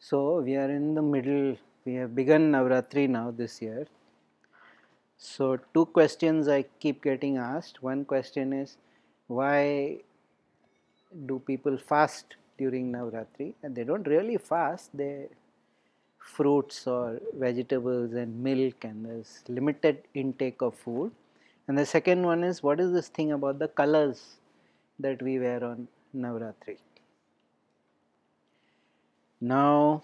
So we are in the middle, we have begun Navaratri now this year. So two questions I keep getting asked. One question is, why do people fast during Navaratri? And they don't really fast, they fruits or vegetables and milk, and there's limited intake of food. And the second one is, what is this thing about the colors that we wear on Navaratri? Now,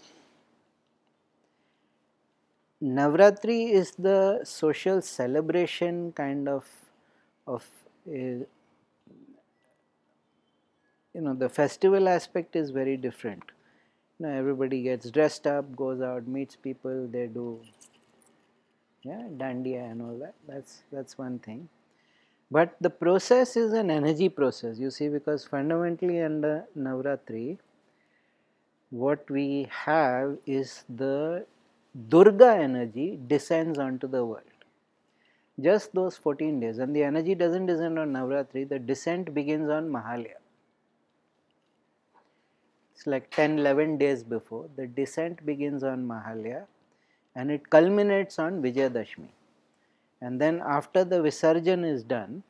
Navratri is the social celebration kind of the festival aspect is very different. Everybody gets dressed up, goes out, meets people, they do dandiya and all that. That's one thing. But the process is an energy process, you see, because fundamentally under Navratri, what we have is the Durga energy descends onto the world. Just those 14 days, and the energy doesn't descend on Navratri, the descent begins on Mahalaya. It's like 10-11 days before, the descent begins on Mahalaya and it culminates on Vijayadashmi. And then after the Visarjan is done,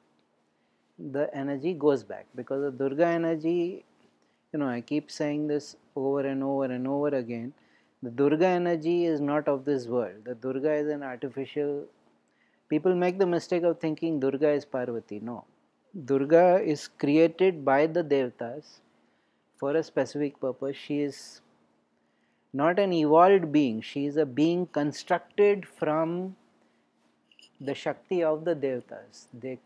the energy goes back, because the Durga energy, I keep saying this over and over and over again, the Durga energy is not of this world. The Durga is an artificial. People make the mistake of thinking Durga is Parvati. No. Durga is created by the Devatas for a specific purpose. She is not an evolved being. She is a being constructed from the Shakti of the Devatas. They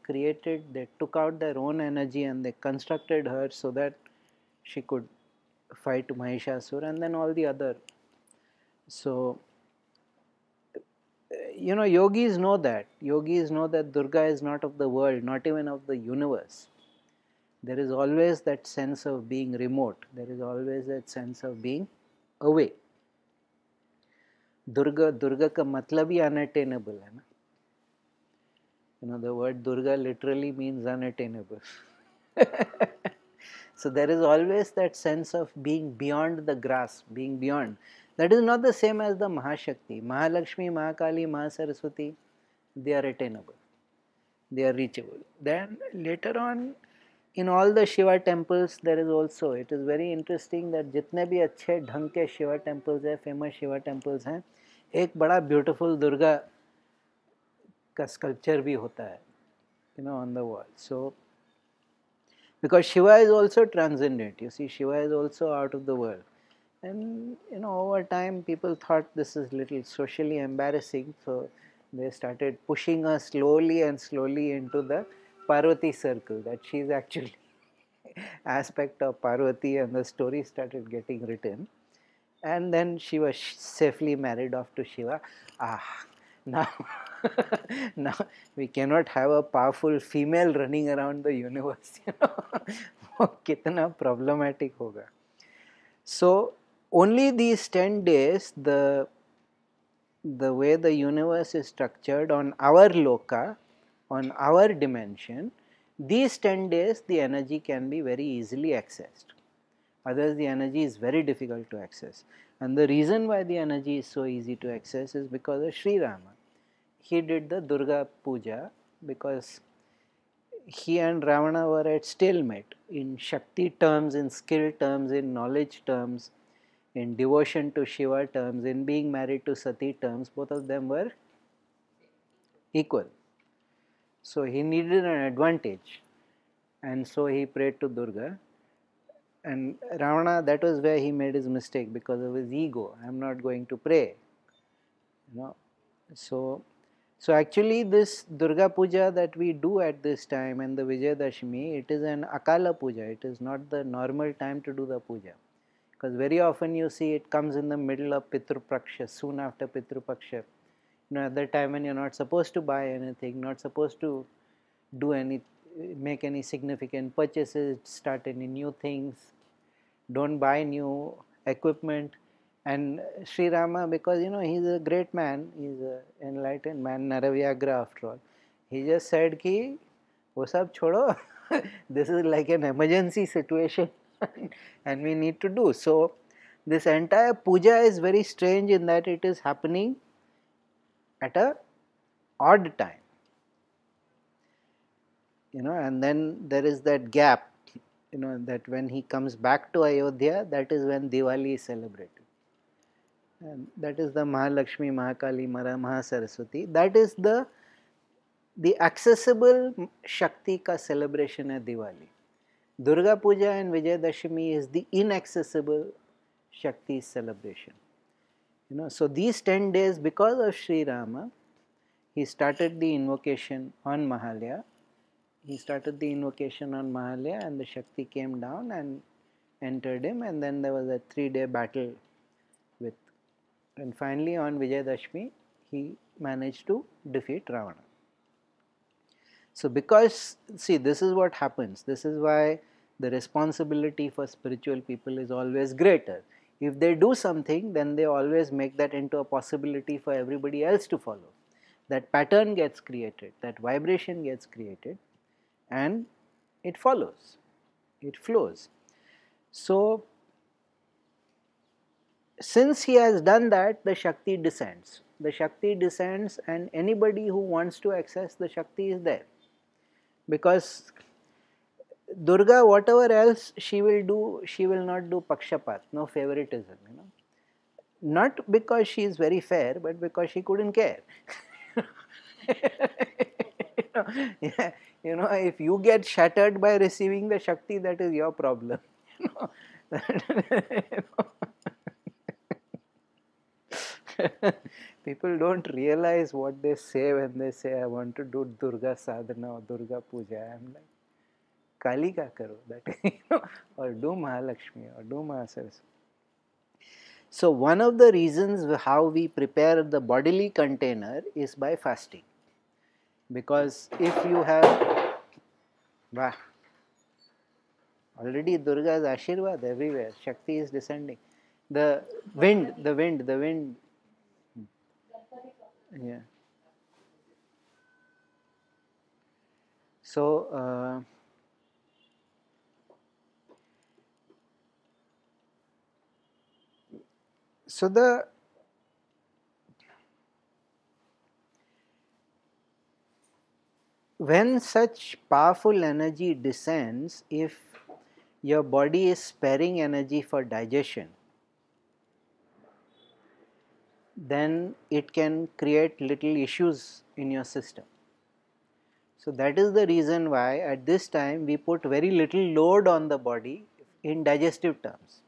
took out their own energy and they constructed her so that she could fight Mahishasura and then all the other. So, yogis know that. Yogis know that Durga is not of the world, not even of the universe. There is always that sense of being remote. There is always that sense of being away. Durga ka matlab hi unattainable hai na. The word Durga literally means unattainable. So there is always that sense of being beyond the grasp, being beyond. That is not the same as the Mahashakti. Mahalakshmi, Mahakali, Mahasaraswati, they are attainable. They are reachable. Then later on, in all the Shiva temples, there is also, it is very interesting that jitne bhi अच्छे ढंग के Shiva temples हैं, famous Shiva temples हैं, एक बड़ा beautiful Durga का sculpture भी होता है, on the wall. So, because Shiva is also transcendent, you see, Shiva is also out of the world. And over time people thought this is little socially embarrassing, so they started pushing us slowly into the Parvati circle, that she is actually aspect of Parvati, and the story started getting written. And then she was safely married off to Shiva. Now now we cannot have a powerful female running around the universe, kitna problematic hoga. So only these 10 days, the way the universe is structured on our loka, on our dimension, these 10 days the energy can be very easily accessed. Otherwise the energy is very difficult to access. And the reason why the energy is so easy to access is because of Sri Rama. He did the Durga Puja because he and Ravana were at stalemate in Shakti terms, in skill terms, in knowledge terms, in devotion to Shiva terms, in being married to Sati terms. Both of them were equal. So he needed an advantage, and so he prayed to Durga. And Ravana, that was where he made his mistake, because of his ego. I am not going to pray. So actually this Durga Puja that we do at this time and the Vijayadashmi, it is an Akala Puja. It is not the normal time to do the puja. Because very often you see it comes in the middle of Pitru Praksha, soon after Pitru Paksha. At that time when you're not supposed to buy anything, not supposed to make any significant purchases, start any new things, don't buy new equipment. And Sri Rama, because he's a great man, he's an enlightened man, Naravyagra after all, he just said ki, wo sab chodo, this is like an emergency situation and we need to do. So This entire puja is very strange in that it is happening at a odd time, and then there is that gap, that when he comes back to Ayodhya, that is when Diwali is celebrated. And that is the Mahalakshmi, Mahakali, Mahasaraswati. That is the accessible Shakti ka celebration at Diwali. Durga Puja and Vijayadashami is the inaccessible Shakti celebration. So these 10 days, because of Sri Rama, he started the invocation on Mahalaya. And the Shakti came down and entered him, and then there was a 3-day battle and finally on Vijayadashmi he managed to defeat Ravana. So because, see, this is what happens. This is why the responsibility for spiritual people is always greater. If they do something, then they always make that into a possibility for everybody else to follow. That pattern gets created, that vibration gets created, and it follows, it flows. So since he has done that, the Shakti descends. The Shakti descends, and anybody who wants to access the Shakti is there. Because Durga, whatever else she will do, she will not do pakshapat, no favoritism. Not because she is very fair, but because she couldn't care. Yeah, if you get shattered by receiving the Shakti, that is your problem. People don't realize what they say when they say, I want to do Durga sadhana or Durga puja. I'm like, Kali ka karo, that, or do Mahalakshmi or do Mahasaraswati. So one of the reasons how we prepare the bodily container is by fasting. Because if you have, already Durga's Ashirvad everywhere, Shakti is descending. The wind. Yeah. So, when such powerful energy descends, if your body is sparing energy for digestion, then it can create little issues in your system. So that is the reason why at this time we put very little load on the body in digestive terms.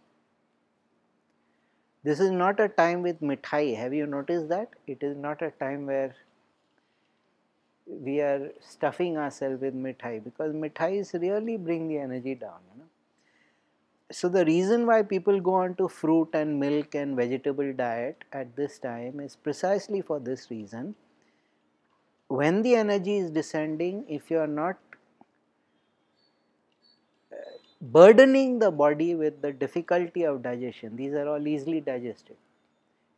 This is not a time with mithai. Have you noticed that? It is not a time where we are stuffing ourselves with mithai, because mithais really bring the energy down. So the reason why people go on to fruit and milk and vegetable diet at this time is precisely for this reason. When the energy is descending, if you are not burdening the body with the difficulty of digestion, these are all easily digested.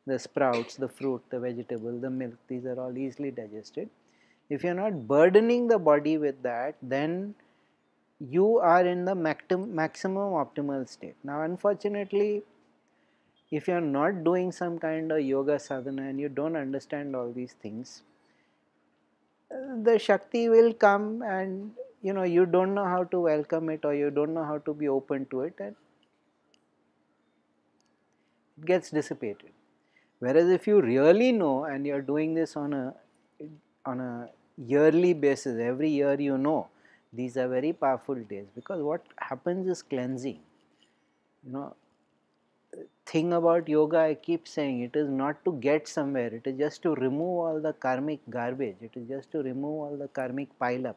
The sprouts, the fruit, the vegetable, the milk, these are all easily digested. If you are not burdening the body with that, then you are in the maximum optimal state. Now unfortunately, if you are not doing some kind of yoga sadhana and you don't understand all these things, the Shakti will come and you don't know how to welcome it, or you don't know how to be open to it, and it gets dissipated. Whereas if you really know and you are doing this on a yearly basis, every year these are very powerful days, because what happens is cleansing. Thing about yoga, I keep saying, it is not to get somewhere, it is just to remove all the karmic garbage, it is just to remove all the karmic pile up,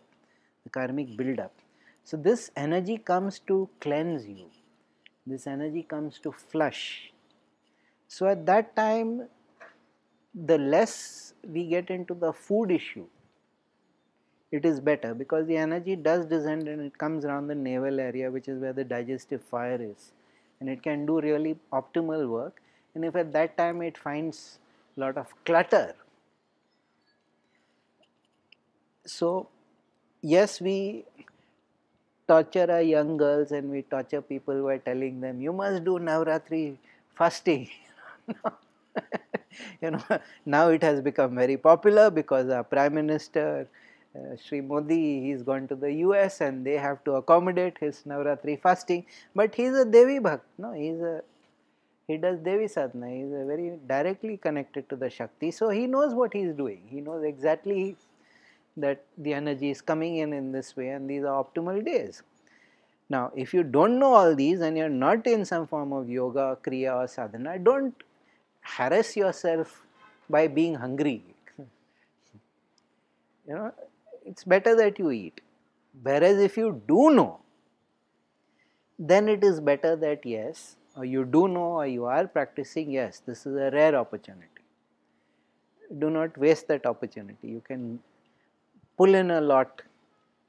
the karmic build up. So this energy comes to cleanse you, this energy comes to flush. So at that time, the less we get into the food issue, it is better, because the energy does descend and it comes around the navel area, which is where the digestive fire is, and it can do really optimal work. And if at that time it finds a lot of clutter, so yes, we torture our young girls and we torture people by telling them, you must do Navaratri fasting. You know, now it has become very popular because our Prime Minister Sri Modi, he's gone to the US and they have to accommodate his Navaratri fasting. But he's a Devi Bhakt, no, he does Devi Sadhana, he is very directly connected to the Shakti. So he knows what he is doing, he knows exactly that the energy is coming in this way and these are optimal days. Now, if you don't know all these and you're not in some form of yoga, kriya or sadhana, don't harass yourself by being hungry. You know, it's better that you eat. Whereas if you do know, then it is better that yes, or you do know or you are practicing, yes, this is a rare opportunity. Do not waste that opportunity. You can pull in a lot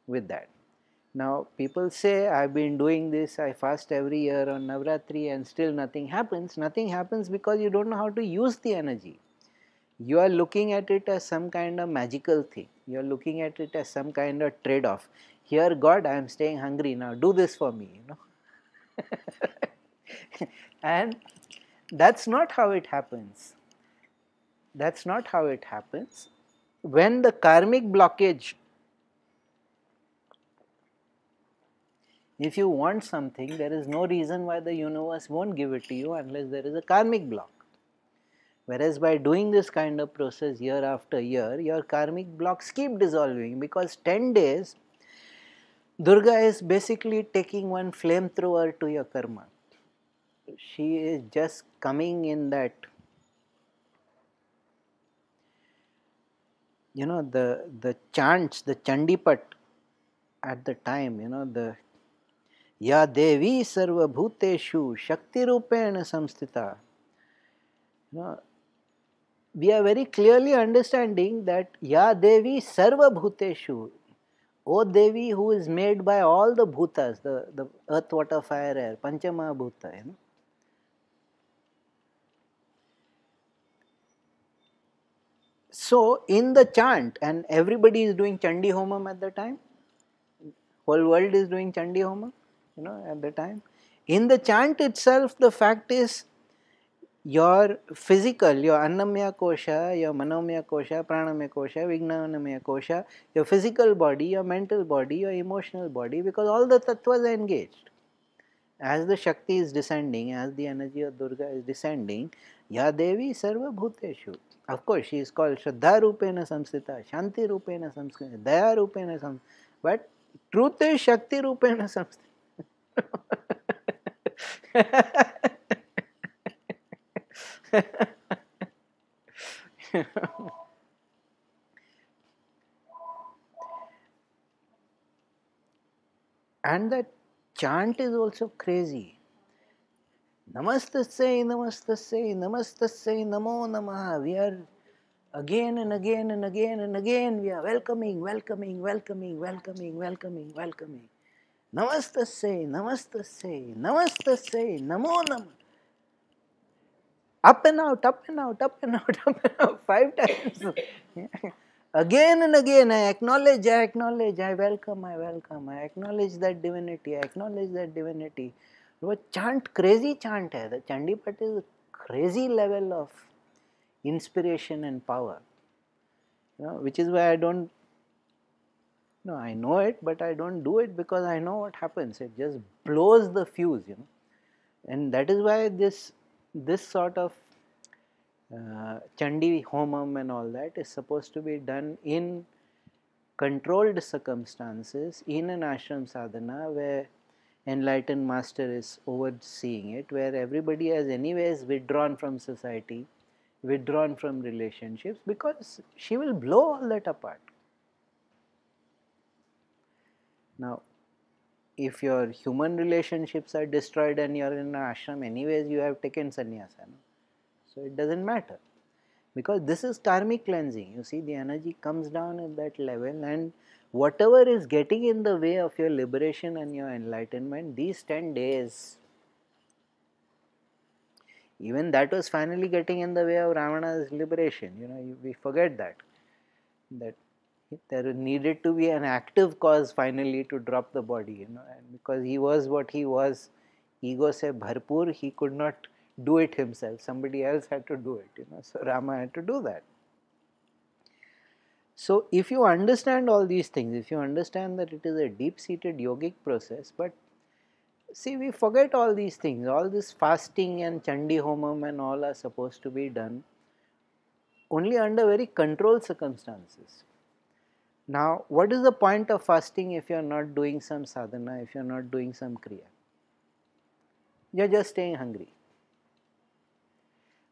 with that. Now people say, I've been doing this, I fast every year on Navaratri and still nothing happens. Nothing happens because you don't know how to use the energy. You are looking at it as some kind of magical thing. You are looking at it as some kind of trade-off. Here, God, I am staying hungry now, do this for me, you know. And that's not how it happens. That's not how it happens. When the karmic blockage, if you want something, there is no reason why the universe won't give it to you unless there is a karmic block. Whereas by doing this kind of process year after year, your karmic blocks keep dissolving because 10 days, Durga is basically taking one flamethrower to your karma. She is just coming in that, you know, the chants, the Chandipat at the time, you know, the Ya Devi Sarva Bhuteshu Shakti Rupena Samstita. You know, we are very clearly understanding that Ya Devi Sarva Bhuteshu, O Devi who is made by all the bhutas, the earth, water, fire, air, Panchama Bhuta, you know. So in the chant, and everybody is doing Chandi Homam at the time, whole world is doing Chandi Homam, you know, at the time. In the chant itself, the fact is your physical, your Annamaya Kosha, your Manomaya Kosha, Pranamaya Kosha, Vijnanamaya Kosha, your physical body, your mental body, your emotional body, because all the tattvas are engaged. As the Shakti is descending, as the energy of Durga is descending, Ya Devi Sarva Bhuteshu. Of course, she is called Shraddha Rupena Samskrita, Shanti Rupena Samskrita, Daya Rupena Samskrita, but truth is Shakti Rupena Samskrita. And that chant is also crazy. Namastasya, Namastasya, Namastasya, Namo Namaha. We are again and again and again and again, we are welcoming, welcoming, welcoming, welcoming, welcoming, welcoming. Namastasya, Namastasya, Namastasya, Namo Namaha. Up and out, up and out, up and out, up and out, 5 times. Again and again, I acknowledge, I welcome, I acknowledge that divinity, I acknowledge that divinity. वो chant, crazy chant है. The Chandipat is a crazy level of inspiration and power. You know, which is why I don't, no, I know it, but I don't do it because I know what happens. It just blows the fuse, you know. And that is why this sort of Chandi Homam and all that is supposed to be done in controlled circumstances in an ashram sadhana where enlightened master is overseeing it, where everybody has anyways withdrawn from society, withdrawn from relationships, because she will blow all that apart. Now, if your human relationships are destroyed and you are in an ashram, anyways you have taken sannyasa. No? So it doesn't matter. Because this is karmic cleansing. You see, the energy comes down at that level, and whatever is getting in the way of your liberation and your enlightenment, these 10 days, even that was finally getting in the way of Ravana's liberation. You know, we forget that there needed to be an active cause finally to drop the body, you know, and because he was what he was, ego se bharpur, he could not do it himself. Somebody else had to do it, So Rama had to do that. So if you understand all these things, if you understand that it is a deep-seated yogic process, but see, we forget all these things. All this fasting and Chandi Homam and all are supposed to be done only under very controlled circumstances. Now, what is the point of fasting if you are not doing some sadhana, if you are not doing some kriya? You are just staying hungry.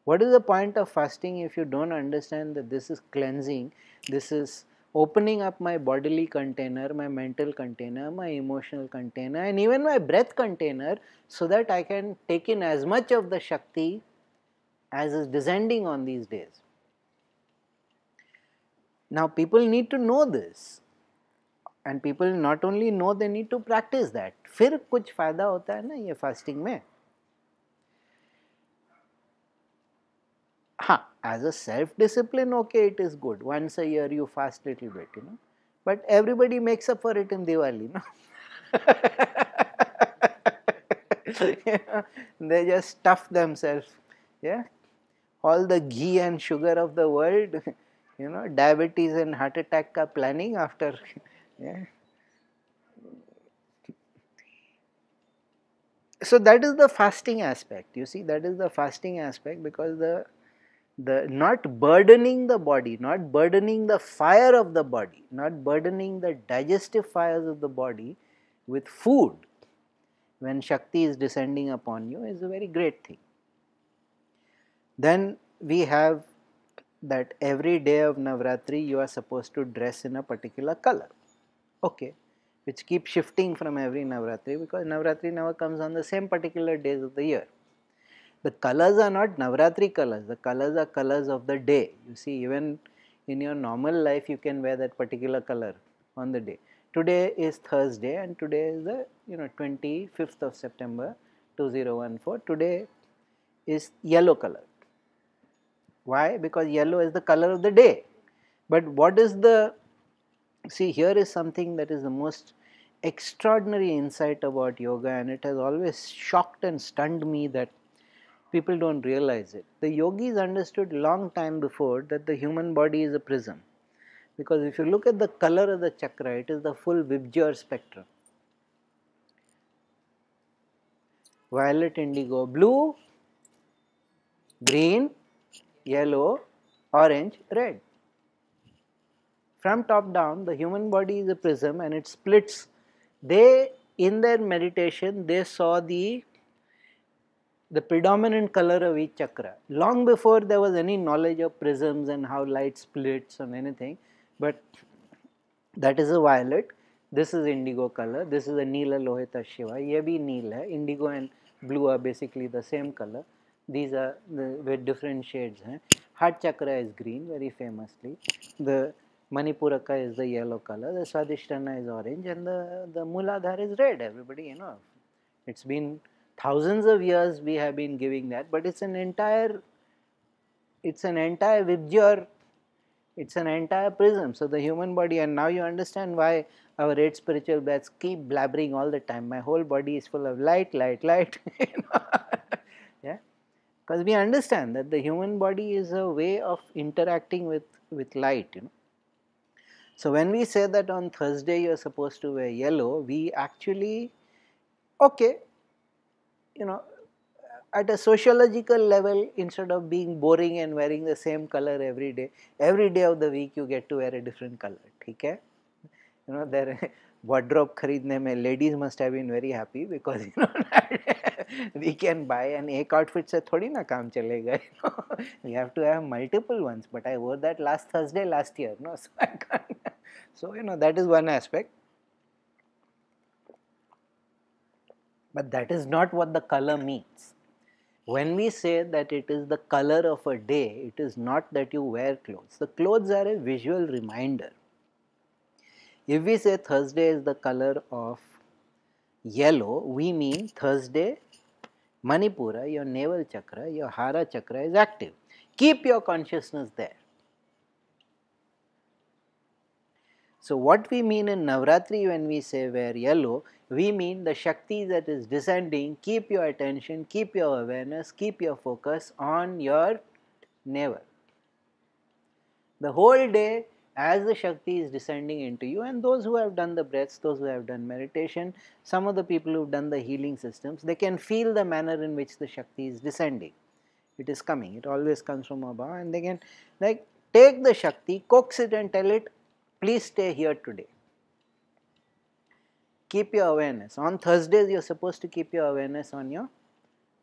What is the point of fasting if you don't understand that this is cleansing, this is opening up my bodily container, my mental container, my emotional container, and even my breath container, so that I can take in as much of the Shakti as is descending on these days. Now people need to know this, and people not only know, they need to practice that. फिर कुछ फायदा होता है ना ये fasting में. As a self-discipline, okay, it is good. Once a year you fast little bit, But everybody makes up for it in Diwali, They just stuff themselves, all the ghee and sugar of the world, diabetes and heart attack ka planning after, So that is the fasting aspect, you see, that is the fasting aspect, because the not burdening the body, not burdening the fire of the body, not burdening the digestive fires of the body with food when Shakti is descending upon you is a very great thing. Then we have that every day of Navaratri you are supposed to dress in a particular color, okay, which keeps shifting from every Navaratri, because Navaratri never comes on the same particular days of the year. The colors are not Navaratri colors, the colors are colors of the day. You see, even in your normal life you can wear that particular color on the day. Today is Thursday and today is the 25th of September 2014. Today is yellow color. Why? Because yellow is the color of the day. But what is the, see, here is something that is the most extraordinary insight about yoga, and it has always shocked and stunned me that people don't realize it. The yogis understood long time before that the human body is a prism, because if you look at the color of the chakra, it is the full Vibgyor spectrum. Violet, indigo, blue, green, yellow, orange, red. From top down, the human body is a prism and it splits. They, in their meditation, they saw the predominant color of each chakra, long before there was any knowledge of prisms and how light splits and anything. But that is a violet, this is indigo color, this is a Neela Lohita Shiva, ye bhi neel hai, indigo and blue are basically the same color, these are with different shades. Heart chakra is green very famously, the Manipuraka is the yellow color, the Swadhisthana is orange, and the Mooladhara is red. Everybody, it's been thousands of years we have been giving that, but it's an entire Vibgyor, it's an entire prism. So the human body, and now you understand why our 8 spiritual breaths keep blabbering all the time. My whole body is full of light, light, light. Yeah, because we understand that the human body is a way of interacting with light. So when we say that on Thursday you are supposed to wear yellow, we actually, okay, at a sociological level, instead of being boring and wearing the same color every day of the week you get to wear a different color. ठीक है? Their wardrobe खरीदने में ladies must have been very happy, because we can buy, and एक outfit से थोड़ी ना काम चलेगा. We have to have multiple ones. But I wore that last Thursday last year, so I can't. So that is one aspect. But that is not what the color means. When we say that it is the color of a day, it is not that you wear clothes. The clothes are a visual reminder. If we say Thursday is the color of yellow, we mean Thursday, Manipura, your navel chakra, your Hara chakra is active. Keep your consciousness there. So what we mean in Navaratri when we say wear yellow We mean the Shakti that is descending, keep your attention, keep your awareness, keep your focus on your navel. The whole day as the Shakti is descending into you, and those who have done the breaths, those who have done meditation, some of the people who have done the healing systems, they can feel the manner in which the Shakti is descending. It is coming, it always comes from above, and they can like take the Shakti, coax it and tell it, please stay here today. Keep your awareness. On Thursdays you are supposed to keep your awareness on your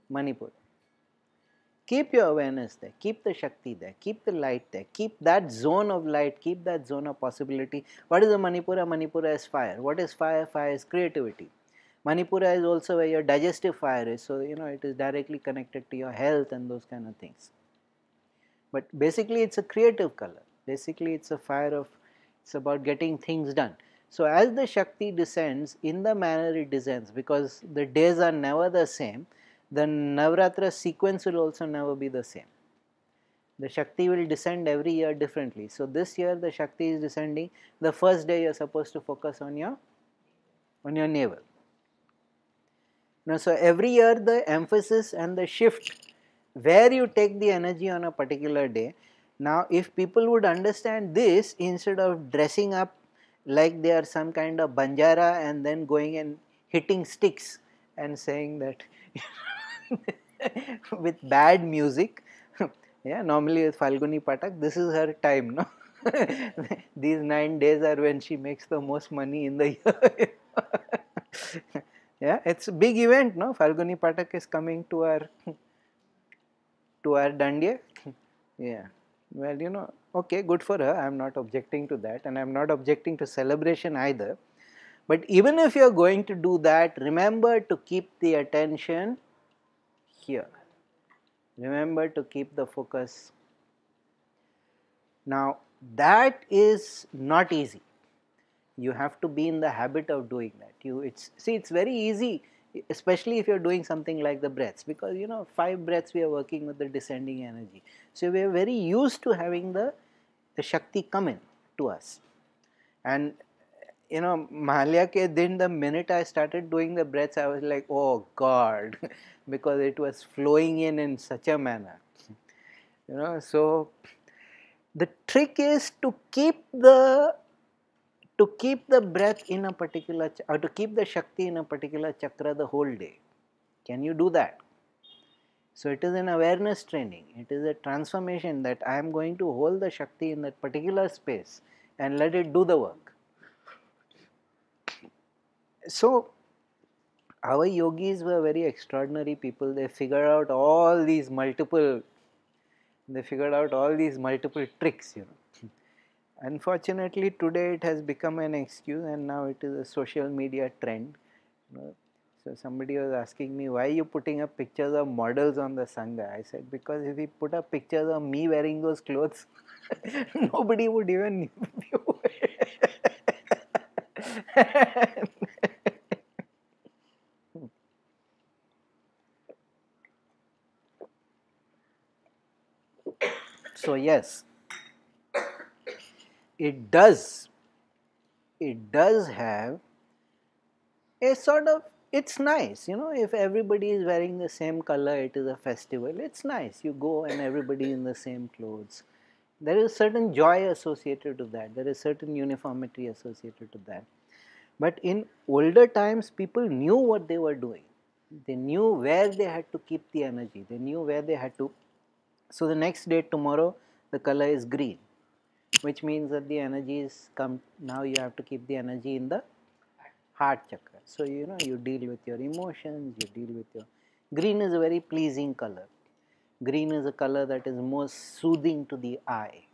Manipur. Keep your awareness there, keep the Shakti there, keep the light there, keep that zone of light, keep that zone of possibility. What is a Manipura? Manipura is fire. What is fire? Fire is creativity. Manipura is also where your digestive fire is, so it is directly connected to your health and those kind of things. But basically it's a creative color. Basically it's a fire of, it's about getting things done. So as the Shakti descends in the manner it descends, because the days are never the same, the Navaratri sequence will also never be the same. The Shakti will descend every year differently. So this year the Shakti is descending, the first day you are supposed to focus on your navel. So every year the emphasis and the shift where you take the energy on a particular day. Now if people would understand this, instead of dressing up like they are some kind of Banjara and then going and hitting sticks and saying that with bad music, yeah, normally with Falguni Patak, this is her time, no? These 9 days are when she makes the most money in the year. Yeah, it's a big event, no? Falguni Patak is coming to our Dandiya. Yeah, well, okay, good for her. I am not objecting to that, and I am not objecting to celebration either. But even if you are going to do that, remember to keep the attention here. Remember to keep the focus. Now that is not easy. You have to be in the habit of doing that. It's very easy, especially if you're doing something like the breaths, because 5 breaths we are working with the descending energy. So we are very used to having the Shakti come in to us. And Mahalya ke din, the minute I started doing the breaths, I was like, oh God, because it was flowing in such a manner. So the trick is to keep the breath in a particular, or to keep the Shakti in a particular chakra the whole day. Can you do that? So it is an awareness training. It is a transformation that I am going to hold the Shakti in that particular space and let it do the work. So our yogis were very extraordinary people. They figured out all these multiple tricks, Unfortunately, today it has become an excuse, and now it is a social media trend. So somebody was asking me, why are you putting up pictures of models on the Sangha? I said, because if we put up pictures of me wearing those clothes, nobody would even view it. So yes, it does have a sort of, it's nice, if everybody is wearing the same color, it is a festival, it's nice. You go and everybody in the same clothes. There is certain joy associated to that. There is certain uniformity associated to that. But in older times, people knew what they were doing. They knew where they had to keep the energy. They knew where they had to. So the next day, tomorrow, the color is green, which means that the energy is come. Now you have to keep the energy in the heart chakra. So you deal with your emotions, you deal with your. Green is a very pleasing color. Green is a color that is most soothing to the eye.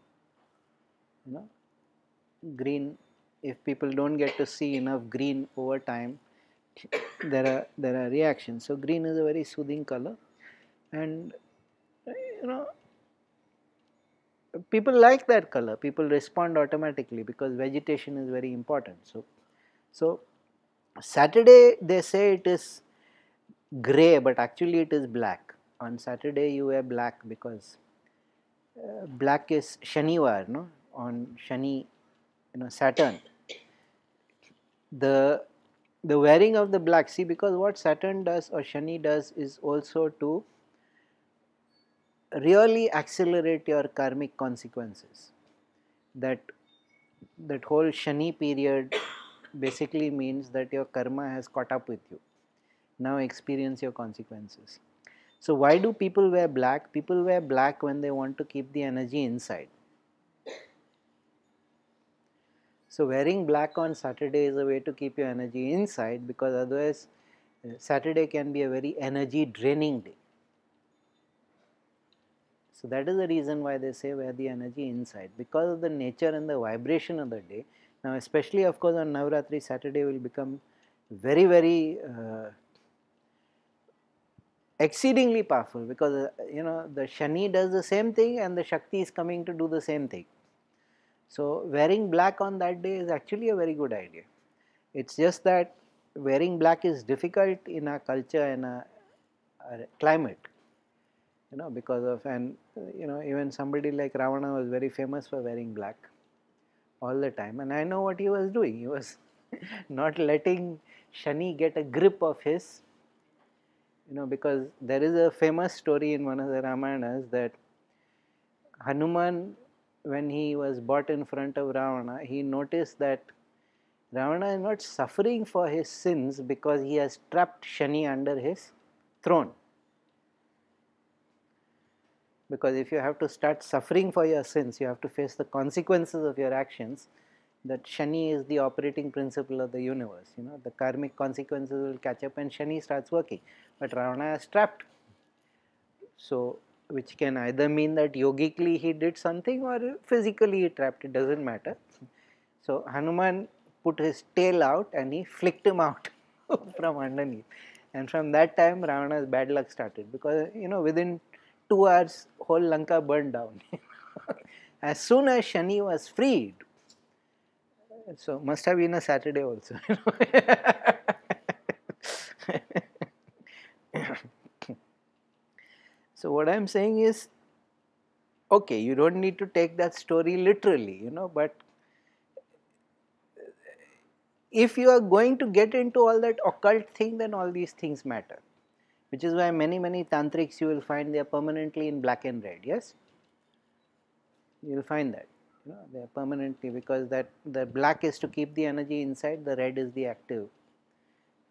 Green, if people don't get to see enough green over time, there are reactions. So green is a very soothing color, and people like that color. People respond automatically because vegetation is very important. So Saturday they say it is grey, but actually it is black. On Saturday you wear black because black is Shanivar, no? On Shani, Saturn. The the wearing of the black, see, because what Saturn does or Shani does is also to really accelerate your karmic consequences. That whole Shani period basically means that your karma has caught up with you. Now experience your consequences. So why do people wear black? People wear black when they want to keep the energy inside. So wearing black on Saturday is a way to keep your energy inside, because otherwise Saturday can be a very energy draining day. So that is the reason why they say wear the energy inside, because of the nature and the vibration of the day. Now especially of course on Navaratri, Saturday will become very, very exceedingly powerful, because the Shani does the same thing and the Shakti is coming to do the same thing. So wearing black on that day is actually a very good idea. It's just that wearing black is difficult in our culture and our climate, because of, and even somebody like Ravana was very famous for wearing black all the time, and I know what he was doing. He was not letting Shani get a grip of his, because there is a famous story in one of the Ramayanas that Hanuman, when he was brought in front of Ravana, he noticed that Ravana is not suffering for his sins because he has trapped Shani under his throne. Because if you have to start suffering for your sins, you have to face the consequences of your actions. That Shani is the operating principle of the universe. The karmic consequences will catch up and Shani starts working. But Ravana is trapped. So, which can either mean that yogically he did something or physically he trapped, it doesn't matter. So Hanuman put his tail out and he flicked him out from underneath. And from that time Ravana's bad luck started, because within 2 hours whole Lanka burned down. As soon as Shani was freed, so must have been a Saturday also. So what I am saying is, okay, you don't need to take that story literally, but if you are going to get into all that occult thing, then all these things matter. Which is why many tantrics you will find they are permanently in black and red, yes? You will find that. They are permanently, because that the black is to keep the energy inside, the red is the active,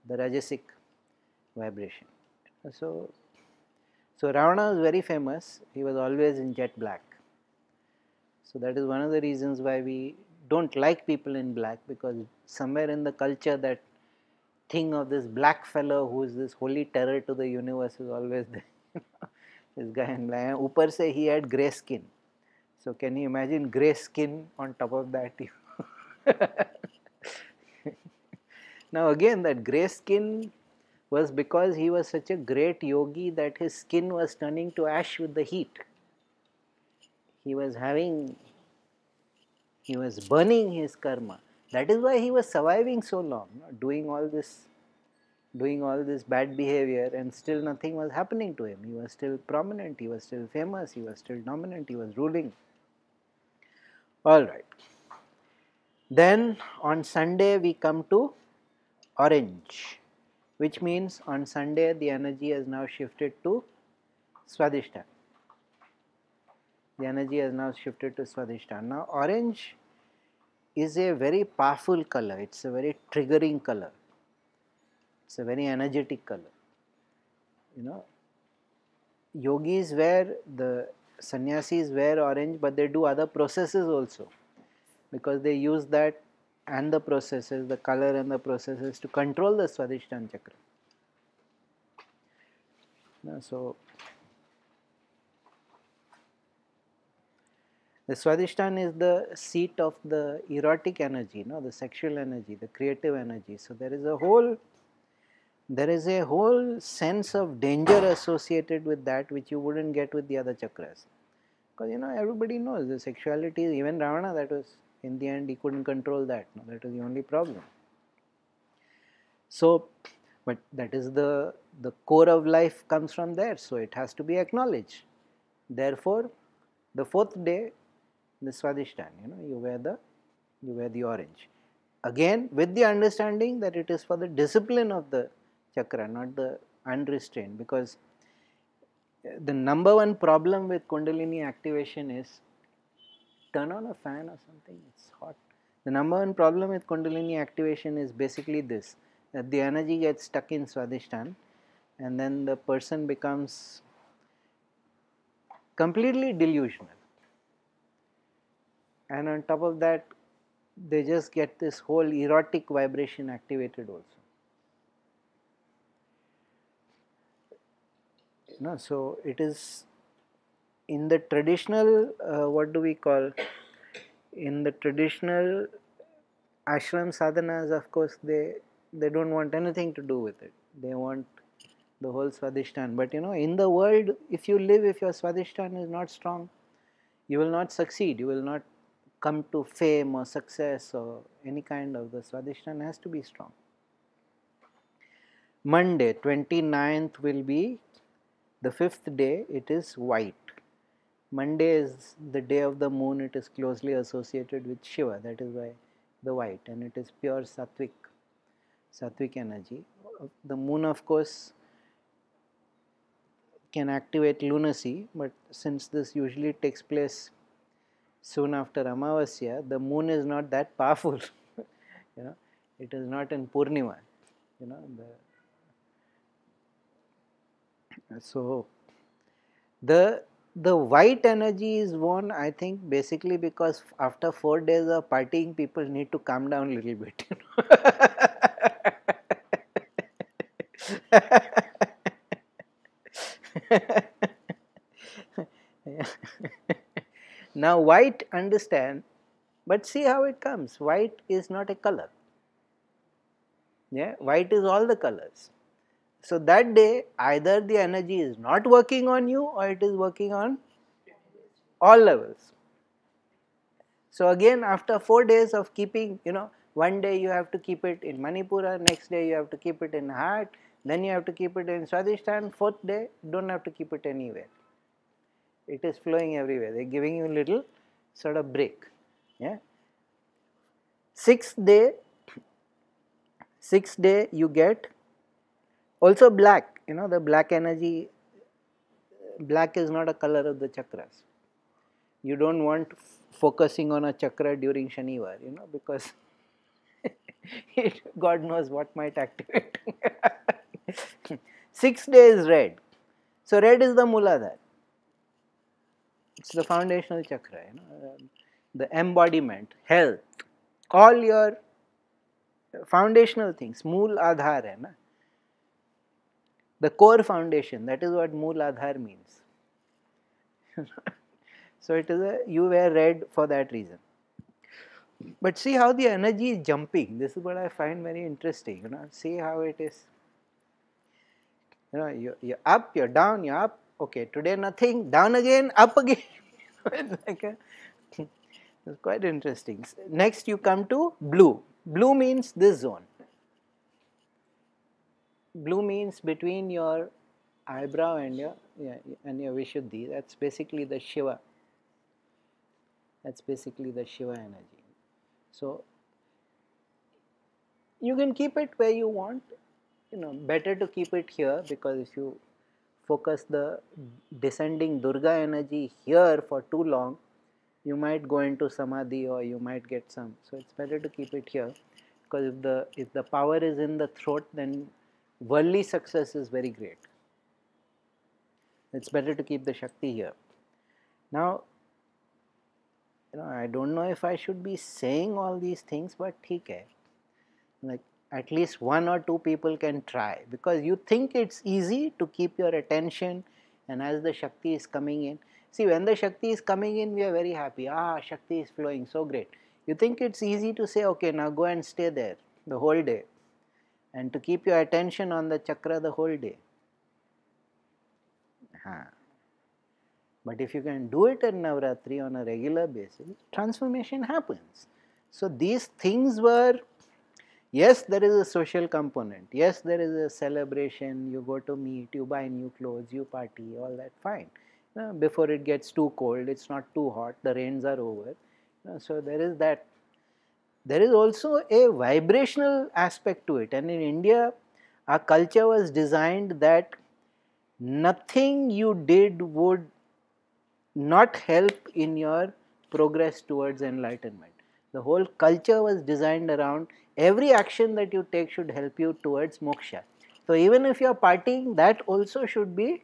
the rajasic vibration. So Ravana was very famous. He was always in jet black. So that is one of the reasons why we don't like people in black, because somewhere in the culture that thing of this black fellow who is this holy terror to the universe is always there. This guy in black. Upar se he had grey skin. So can you imagine grey skin on top of that? Now again, that grey skin was because he was such a great yogi that his skin was turning to ash with the heat. He was burning his karma. That is why he was surviving so long, doing all this bad behavior, and still nothing was happening to him. He was still prominent, he was still famous, he was still dominant, he was ruling. Alright. Then on Sunday we come to orange, which means on Sunday the energy has now shifted to Swadhisthana. The energy has now shifted to Swadhisthana. Now orange is a very powerful color, it's a very triggering color, it's a very energetic color. Yogis wear, the sannyasis wear orange, but they do other processes also, because they use that and the processes, the color and the processes, to control the Swadhisthana chakra. So the Swadhisthana is the seat of the erotic energy, the sexual energy, the creative energy. So there is a whole sense of danger associated with that, which you wouldn't get with the other chakras. Because everybody knows the sexuality, even Ravana, that was, in the end he couldn't control that. That was the only problem. So, but that is the core of life comes from there, so it has to be acknowledged. Therefore, the fourth day, the Swadhisthana, you wear the orange. Again, with the understanding that it is for the discipline of the chakra, not the unrestrained, because the number one problem with Kundalini activation is turn on a fan or something, it's hot. The number one problem with Kundalini activation is basically this, that the energy gets stuck in Swadhisthana and then the person becomes completely delusional. And on top of that, they just get this whole erotic vibration activated also. So it is in the traditional, what do we call, in the traditional ashram sadhanas, of course, they don't want anything to do with it. They want the whole Swadhisthana. But in the world, if your Swadhisthana is not strong, you will not succeed. You will not come to fame or success or any kind of. The Swadhisthana has to be strong. Monday, 29th will be the 5th day. It is white. Monday is the day of the moon. It is closely associated with Shiva. That is why the white, and it is pure sattvic energy. The moon, of course, can activate lunacy, but since this usually takes place soon after Amavasya, the moon is not that powerful. It is not in Purnima. So the white energy is one, I think, basically because after 4 days of partying, people need to calm down a little bit. Now white, understand, but see how it comes. White is not a color. White is all the colors. So that day, either the energy is not working on you or it is working on all levels. So again, after 4 days of keeping, one day you have to keep it in Manipura, next day you have to keep it in heart, then you have to keep it in Swadhisthana, 4th day, don't have to keep it anywhere. It is flowing everywhere. They are giving you a little sort of break. 6th day you get also black. The black energy, black is not a color of the chakras. You don't want focusing on a chakra during Shanivar, because God knows what might activate. 6th day is red. So red is the Muladhara. It's the foundational chakra, the embodiment, health, all your foundational things. Mool Adhar hai na? The core foundation, that is what Mool Adhar means. So it is you wear red for that reason. But see how the energy is jumping. This is what I find very interesting. See how it is. You're up, you're down, you're up. Okay, today nothing, down again, up again. It's quite interesting. Next you come to blue. Blue means this zone. Blue means between your eyebrow and your Vishuddhi. That's basically the Shiva. That's basically the Shiva energy. So you can keep it where you want. Better to keep it here, because if you focus the descending Durga energy here for too long, you might go into samadhi or you might get some. So it's better to keep it here, because if the power is in the throat, then worldly success is very great. It's better to keep the Shakti here. Now, I don't know if I should be saying all these things, but theek hai. Like at least 1 or 2 people can try, because you think it's easy to keep your attention, and as the Shakti is coming in, see, when the Shakti is coming in, we are very happy. Shakti is flowing, so great. You think it's easy to say, okay, now go and stay there the whole day, and to keep your attention on the chakra the whole day. But if you can do it in Navaratri on a regular basis, transformation happens. So these things were, yes, there is a social component. Yes, there is a celebration. You go to meet, you buy new clothes, you party, all that, fine. Before it gets too cold, it's not too hot, the rains are over. So there is that. there is also a vibrational aspect to it. And in India, our culture was designed that nothing you did would not help in your progress towards enlightenment. The whole culture was designed around every action that you take should help you towards moksha. So even if you are partying, that also should be,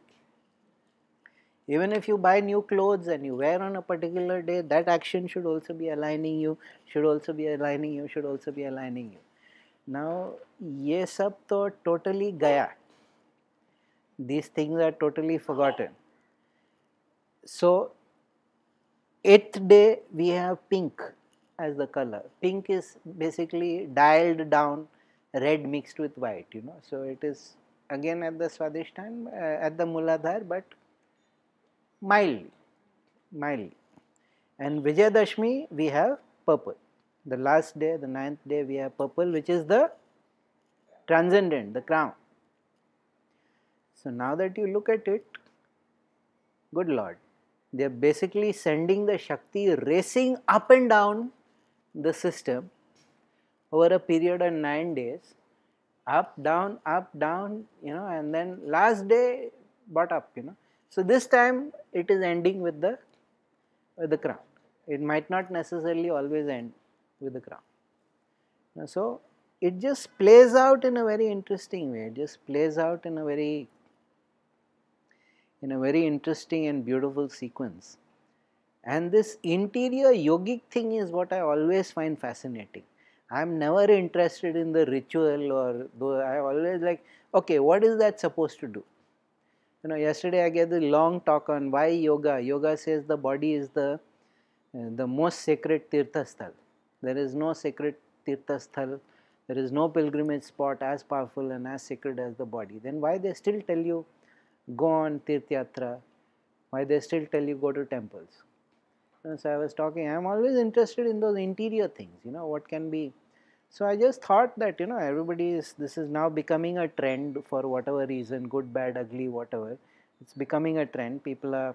even if you buy new clothes and you wear on a particular day, that action should also be aligning you, should also be aligning you, should also be aligning you. Now, ye sab to totally gaya. These things are totally forgotten. So, 8th day we have pink as the color. Pink is basically dialed down red mixed with white, So it is again at the Swadhisthana, at the Muladhar, but mildly. And Vijayadashmi we have purple. The last day, the 9th day, we have purple, which is the transcendent, the crown. So now that you look at it, good Lord, they are basically sending the Shakti racing up and down the system over a period of 9 days, up, down, and then last day, brought up, So this time it is ending with the crown. It might not necessarily always end with the crown. So it just plays out in a very interesting way. It just plays out in a very interesting and beautiful sequence. And this interior yogic thing is what I always find fascinating. I am never interested in the ritual, or though I always like, okay, what is that supposed to do? Yesterday I gave the long talk on why yoga. Yoga says the body is the most sacred tirtha sthal. There is no sacred tirtha sthal. There is no pilgrimage spot as powerful and as sacred as the body. Then why they still tell you go on tirth yatra? Why they still tell you go to temples? So I was talking, I am always interested in those interior things, what can be. So I just thought that, this is now becoming a trend for whatever reason, good, bad, ugly, whatever. It's becoming a trend. People are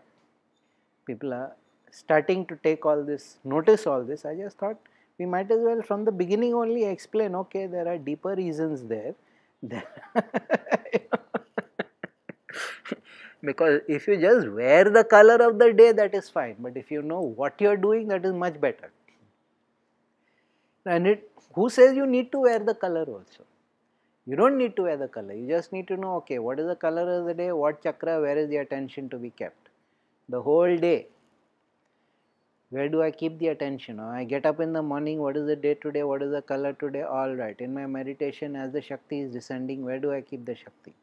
starting to take all this, notice all this. I just thought we might as well from the beginning only explain, okay, there are deeper reasons there. Because if you just wear the color of the day, that is fine. But if you know what you are doing, that is much better. And who says you need to wear the color also? You don't need to wear the color. You just need to know, okay, what is the color of the day, what chakra, where is the attention to be kept? The whole day. Where do I keep the attention? I get up in the morning, what is the day today, what is the color today? All right. In my meditation, as the Shakti is descending, where do I keep the Shakti?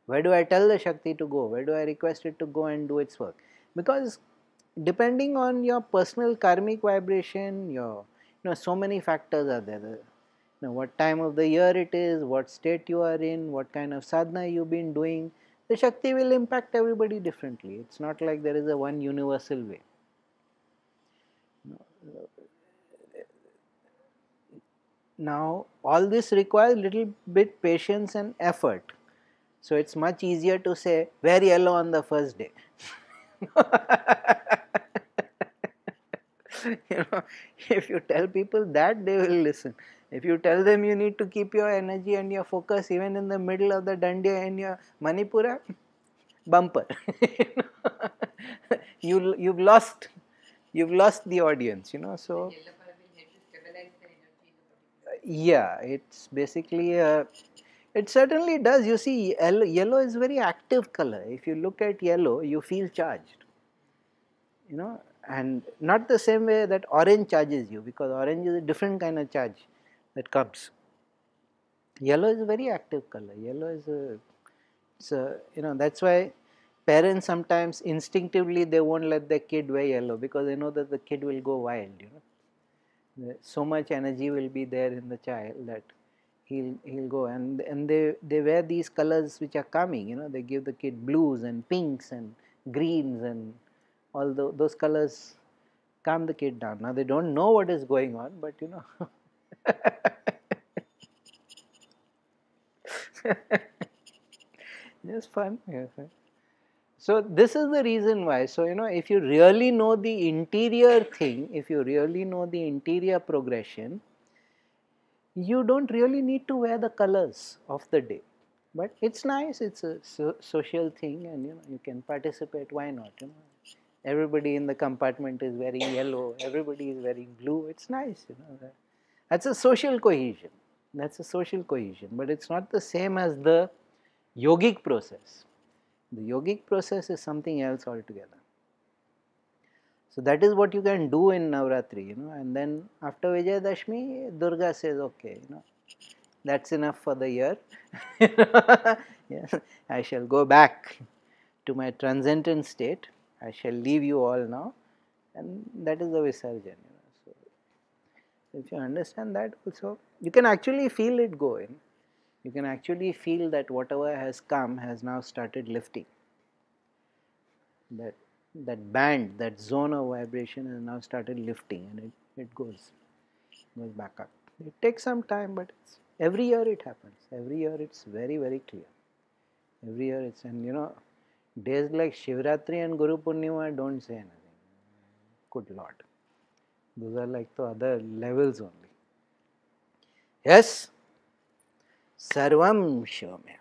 Where do I tell the Shakti to go? Where do I request it to go and do its work? Because depending on your personal karmic vibration, so many factors are there. What time of the year it is, what state you are in, what kind of sadhana you've been doing, the Shakti will impact everybody differently. It's not like there is a one universal way. Now, all this requires little bit patience and effort. So it's much easier to say, wear yellow on the first day. If you tell people that, they will listen. If you tell them you need to keep your energy and your focus even in the middle of the dandiya in your Manipura, bumper. You've lost the audience, so yeah, it's basically it certainly does. You see, yellow is very active color. If you look at yellow, you feel charged, and not the same way that orange charges you, because orange is a different kind of charge that comes. Yellow is a very active color. Yellow is that's why parents sometimes instinctively they won't let their kid wear yellow, because they know that the kid will go wild, so much energy will be there in the child that he'll go, and they wear these colors which are calming, they give the kid blues and pinks and greens, and all those colors calm the kid down. Now they don't know what is going on, but just fun. So this is the reason why. So if you really know the interior thing, if you really know the interior progression, you don't really need to wear the colors of the day. But it's nice, it's a social thing, and you can participate, why not? Everybody in the compartment is wearing yellow, everybody is wearing blue, it's nice. That's a social cohesion. That's a social cohesion, but it's not the same as the yogic process. The yogic process is something else altogether. So that is what you can do in Navaratri, and then after Vijayadashmi, Durga says, okay, that's enough for the year. Yeah, I shall go back to my transcendent state. I shall leave you all now, and that is the Visarjan. So if you understand that also, you can actually feel it go in. You can actually feel that whatever has come has now started lifting. That band, that zone of vibration has now started lifting, and it goes back up. It takes some time, but every year it happens. Every year it's very, very clear. Every year it's, and days like Shivratri and Guru Purnima don't say anything. Good Lord. Those are like the other levels only. Yes? Sarvam Shivamaya.